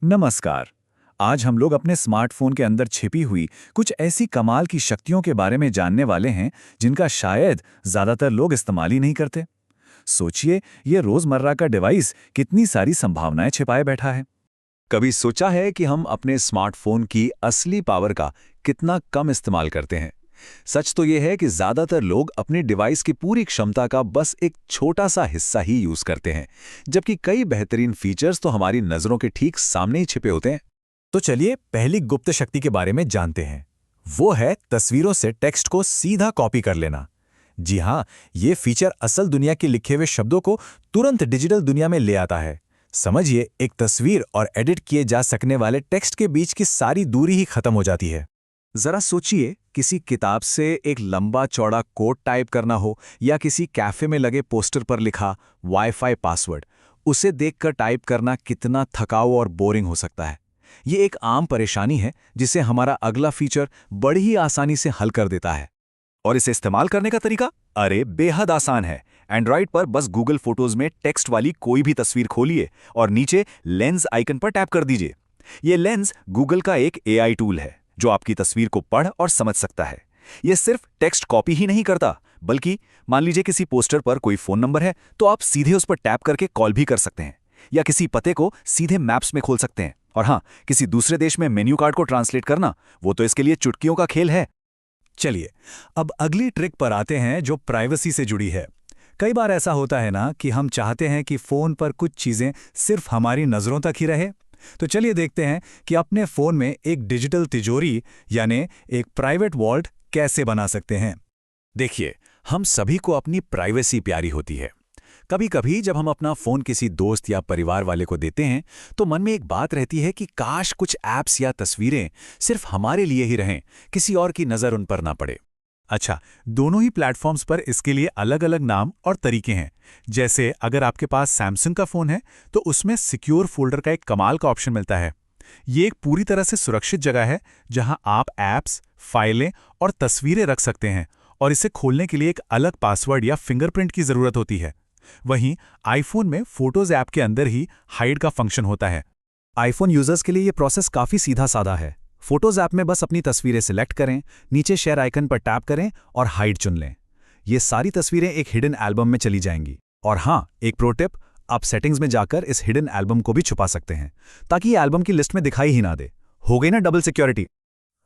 नमस्कार। आज हम लोग अपने स्मार्टफोन के अंदर छिपी हुई कुछ ऐसी कमाल की शक्तियों के बारे में जानने वाले हैं जिनका शायद ज्यादातर लोग इस्तेमाल ही नहीं करते। सोचिए, ये रोजमर्रा का डिवाइस कितनी सारी संभावनाएं छिपाए बैठा है। कभी सोचा है कि हम अपने स्मार्टफोन की असली पावर का कितना कम इस्तेमाल करते हैं? सच तो यह है कि ज्यादातर लोग अपने डिवाइस की पूरी क्षमता का बस एक छोटा सा हिस्सा ही यूज करते हैं, जबकि कई बेहतरीन फीचर्स तो हमारी नजरों के ठीक सामने ही छिपे होते हैं। तो चलिए पहली गुप्त शक्ति के बारे में जानते हैं। वो है तस्वीरों से टेक्स्ट को सीधा कॉपी कर लेना। जी हाँ, ये फीचर असल दुनिया के लिखे हुए शब्दों को तुरंत डिजिटल दुनिया में ले आता है। समझिए, एक तस्वीर और एडिट किए जा सकने वाले टेक्स्ट के बीच की सारी दूरी ही खत्म हो जाती है। जरा सोचिए, किसी किताब से एक लंबा चौड़ा कोड टाइप करना हो या किसी कैफे में लगे पोस्टर पर लिखा वाईफाई पासवर्ड, उसे देखकर टाइप करना कितना थकाऊ और बोरिंग हो सकता है। ये एक आम परेशानी है जिसे हमारा अगला फीचर बड़ी ही आसानी से हल कर देता है। और इसे इस्तेमाल करने का तरीका अरे बेहद आसान है। एंड्रॉइड पर बस गूगल फोटोज में टेक्स्ट वाली कोई भी तस्वीर खोलिए और नीचे लेंस आइकन पर टैप कर दीजिए। ये लेंस गूगल का एक एआई टूल है जो आपकी तस्वीर को पढ़ और समझ सकता है। यह सिर्फ टेक्स्ट कॉपी ही नहीं करता, बल्कि मान लीजिए किसी पोस्टर पर कोई फोन नंबर है तो आप सीधे उस पर टैप करके कॉल भी कर सकते हैं, या किसी पते को सीधे मैप्स में खोल सकते हैं। और हाँ, किसी दूसरे देश में मेन्यू कार्ड को ट्रांसलेट करना, वो तो इसके लिए चुटकियों का खेल है। चलिए, अब अगली ट्रिक पर आते हैं जो प्राइवेसी से जुड़ी है। कई बार ऐसा होता है ना कि हम चाहते हैं कि फोन पर कुछ चीजें सिर्फ हमारी नजरों तक ही रहे। तो चलिए देखते हैं कि अपने फोन में एक डिजिटल तिजोरी यानी एक प्राइवेट वॉल्ट कैसे बना सकते हैं। देखिए, हम सभी को अपनी प्राइवेसी प्यारी होती है। कभी कभी जब हम अपना फोन किसी दोस्त या परिवार वाले को देते हैं तो मन में एक बात रहती है कि काश कुछ ऐप्स या तस्वीरें सिर्फ हमारे लिए ही रहें, किसी और की नज़र उन पर ना पड़े। अच्छा, दोनों ही प्लेटफॉर्म्स पर इसके लिए अलग अलग नाम और तरीके हैं। जैसे अगर आपके पास सैमसंग का फ़ोन है तो उसमें सिक्योर फोल्डर का एक कमाल का ऑप्शन मिलता है। ये एक पूरी तरह से सुरक्षित जगह है जहां आप ऐप्स, फाइलें और तस्वीरें रख सकते हैं, और इसे खोलने के लिए एक अलग पासवर्ड या फिंगरप्रिंट की ज़रूरत होती है। वहीं आईफोन में फोटोज ऐप के अंदर ही हाइड का फंक्शन होता है। आईफोन यूजर्स के लिए ये प्रोसेस काफ़ी सीधा साधा है। फोटोज ऐप में बस अपनी तस्वीरें सिलेक्ट करें, नीचे शेयर आइकन पर टैप करें और हाइड चुन लें। ये सारी तस्वीरें एक हिडन एल्बम में चली जाएंगी। और हाँ, एक प्रो टिप, आप सेटिंग्स में जाकर इस हिडन एल्बम को भी छुपा सकते हैं ताकि ये एल्बम की लिस्ट में दिखाई ही ना दे। हो गई ना डबल सिक्योरिटी।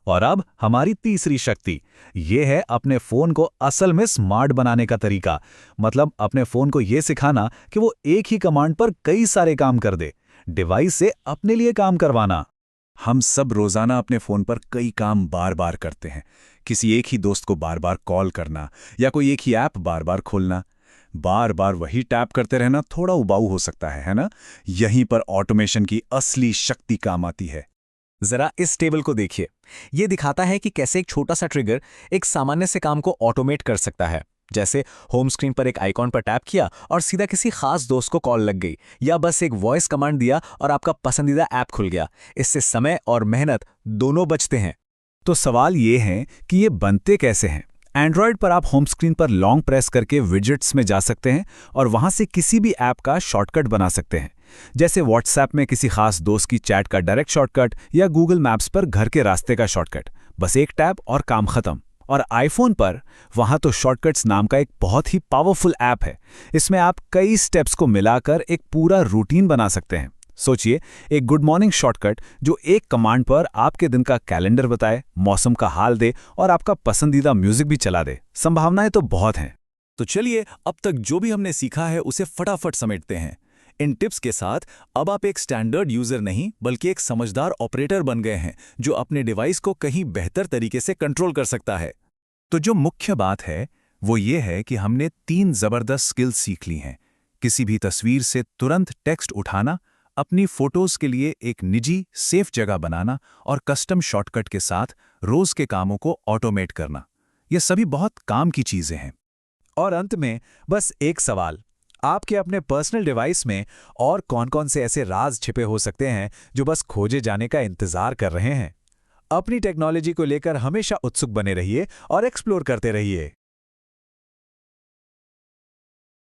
और अब हमारी तीसरी शक्ति, ये है अपने फोन को असल में स्मार्ट बनाने का तरीका। मतलब अपने फोन को ये सिखाना कि वो एक ही कमांड पर कई सारे काम कर दे, डिवाइस से अपने लिए काम करवाना। हम सब रोजाना अपने फोन पर कई काम बार बार करते हैं। किसी एक ही दोस्त को बार बार कॉल करना या कोई एक ही ऐप बार बार खोलना। बार बार वही टैप करते रहना थोड़ा उबाऊ हो सकता है ना? यहीं पर ऑटोमेशन की असली शक्ति काम आती है। जरा इस टेबल को देखिए। ये दिखाता है कि कैसे एक छोटा सा ट्रिगर एक सामान्य से काम को ऑटोमेट कर सकता है। जैसे होम स्क्रीन पर एक आइकॉन पर टैप किया और सीधा किसी खास दोस्त को कॉल लग गई, या बस एक वॉइस कमांड दिया और आपका पसंदीदा ऐप खुल गया। इससे समय और मेहनत दोनों बचते हैं। तो सवाल ये है कि ये बनते कैसे हैं? एंड्रॉयड पर आप होम स्क्रीन पर लॉन्ग प्रेस करके विजेट्स में जा सकते हैं और वहां से किसी भी ऐप का शॉर्टकट बना सकते हैं। जैसे व्हाट्सएप में किसी खास दोस्त की चैट का डायरेक्ट शॉर्टकट या गूगल मैप्स पर घर के रास्ते का शॉर्टकट। बस एक टैप और काम खत्म। और आईफोन पर वहां तो शॉर्टकट्स नाम का एक बहुत ही पावरफुल ऐप है। इसमें आप कई स्टेप्स को मिलाकर एक पूरा रूटीन बना सकते हैं। सोचिए, एक गुड मॉर्निंग शॉर्टकट जो एक कमांड पर आपके दिन का कैलेंडर बताए, मौसम का हाल दे और आपका पसंदीदा म्यूजिक भी चला दे। संभावनाएं तो बहुत हैं। तो चलिए, अब तक जो भी हमने सीखा है उसे फटाफट समेटते हैं। इन टिप्स के साथ अब आप एक स्टैंडर्ड यूजर नहीं बल्कि एक समझदार ऑपरेटर बन गए हैं जो अपने डिवाइस को कहीं बेहतर तरीके से कंट्रोल कर सकता है। तो जो मुख्य बात है वो ये है कि हमने 3 जबरदस्त स्किल्स सीख ली हैं। किसी भी तस्वीर से तुरंत टेक्स्ट उठाना, अपनी फोटोज के लिए एक निजी सेफ जगह बनाना और कस्टम शॉर्टकट के साथ रोज के कामों को ऑटोमेट करना। ये सभी बहुत काम की चीजें हैं। और अंत में बस एक सवाल, आपके अपने पर्सनल डिवाइस में और कौन-कौन से ऐसे राज छिपे हो सकते हैं जो बस खोजे जाने का इंतजार कर रहे हैं? अपनी टेक्नोलॉजी को लेकर हमेशा उत्सुक बने रहिए और एक्सप्लोर करते रहिए।